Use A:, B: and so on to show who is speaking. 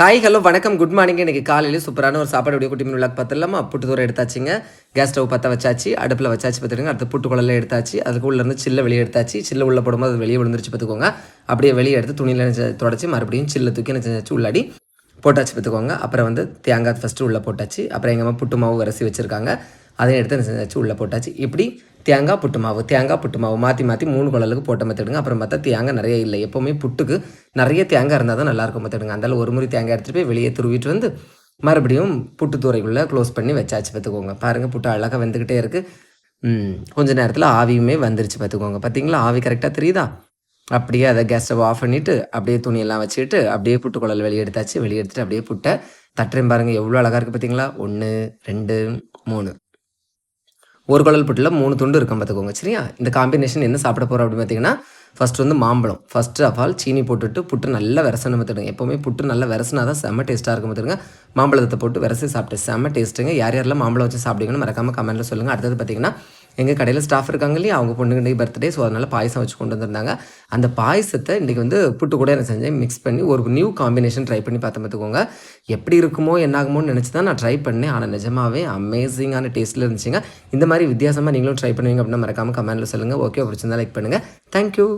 A: Hi hello வணக்கம் good morning. இன்றைக்கி காலையில் சூப்பரான ஒரு சாப்பாடு அப்படியே குட்டி மீன் விளாக் பார்த்துலாமா. புட்டு தூரம் எடுத்தாச்சுங்க. கேஸ் ஸ்டவ் பற்ற வச்சாச்சு, அடுப்பில் வச்சாச்சு பார்த்துருங்க. அடுத்து புட்டு குழலில் எடுத்தாச்சு. அதுக்கு உள்ளேருந்து சில்லை வெளியே எடுத்தாச்சு. சில்லை உள்ளே போடும்போது அது வெளியே விழுந்துருச்சு பார்த்துக்கோங்க. அப்படியே வெளியே எடுத்து துணியில் தொடச்சி மறுபடியும் சில்லை தூக்கி என்ன செஞ்சாச்சு உள்ளாடி போட்டாச்சு பார்த்துக்கோங்க. அப்புறம் வந்து தேங்காய் ஃபஸ்ட்டு உள்ளே போட்டாச்சு. அப்புறம் எங்கள் அம்மா புட்டு மாவு அரைச்சி வச்சுருக்காங்க, அதையும் எடுத்து என்ன செஞ்சாச்சு உள்ளே போட்டாச்சு. இப்படி தேங்காய் புட்டு மாவு மாற்றி மாற்றி 3 குழலுக்கு போட்ட மெத்தடுங்க. அப்புறம் பார்த்தா தேங்காய் நிறைய இல்லை. எப்போவுமே புட்டுக்கு நிறைய தேங்காய் இருந்தால் தான் நல்லாயிருக்கும் மெத்தடுங்க. அந்தாலும் ஒரு முறை தேங்காய் எடுத்துகிட்டு போய் வெளியே துருவிட்டு வந்து மறுபடியும் புட்டு தூரைக்குள்ளே க்ளோஸ் பண்ணி வச்சாச்சு பார்த்துக்கோங்க. பாருங்கள், புட்டு அழகாக வெந்துக்கிட்டே இருக்குது. கொஞ்ச நேரத்தில் ஆவியுமே வந்துருச்சு பார்த்துக்கோங்க. பார்த்தீங்களா, ஆவி கரெக்டாக தெரியுதா? அப்படியே அதை கேஸ் ஸ்டவ் ஆஃப் பண்ணிவிட்டு அப்படியே துணியெல்லாம் வச்சுக்கிட்டு அப்படியே புட்டு குழல் வெளியே எடுத்தாச்சு. வெளியே எடுத்துகிட்டு அப்படியே புட்டை தட்டுறேன் பாருங்கள், எவ்வளோ அழகாக இருக்குது பார்த்தீங்களா. 1 2 3 ஒரு குழல் புட்டில் 3 துண்டு இருக்கும் பார்த்துக்கோங்க. சரியா, இந்த காம்பினேஷன் என்ன சாப்பிட போகிறோம் அப்படின்னு பார்த்தீங்கன்னா, ஃபஸ்ட்டு வந்து மாம்பழம். ஃபஸ்ட்டு ஆஃப் ஆல் சீனி போட்டுட்டு புட்டு நல்லா விரசணும் பார்த்துடுங்க. எப்போவுமே புட்டு நல்லா விரசினா தான் செம்ம டேஸ்ட்டாக இருக்கும் பார்த்துருங்க. மாம்பழத்தை போட்டு விரசி சாப்பிட்டு செம்ம டேஸ்ட்டுங்க. யார் யாரெல்லாம் மாம்பழம் வச்சு சாப்பிடுங்கன்னு மறக்காமல் கமெண்ட்டில் சொல்லுங்கள். அடுத்தது பார்த்தீங்கன்னா, எங்கள் கடையில் ஸ்டாஃப் இருக்காங்க இல்லையா, அவங்க பொண்ணுக்கு பர்த்டே, ஸோ அதனால் பாயசம் வச்சு கொண்டு வந்திருந்தாங்க. அந்த பாயசத்தை இன்றைக்கி வந்து புட்டு கூட என்ன செஞ்சேன், மிக்ஸ் பண்ணி ஒரு நியூ காம்பினேஷன் ட்ரை பண்ணி பார்த்து பார்த்துக்கோங்க. எப்படி இருக்குமோ என்னாகுமோன்னு நினச்சி தான் நான் ட்ரை பண்ணேன். ஆனால் நிஜமாகவே அமேசிங்கான டேஸ்ட்டில் இருந்துச்சுங்க. இந்த மாதிரி வித்தியாசமாக நீங்களும் ட்ரை பண்ணுவீங்க அப்படின்னா மறக்காமல் கமெண்ட்டில் சொல்லுங்கள். ஓகே, பிடிச்சிருந்தா லைக் பண்ணுங்கள். தேங்க்யூ.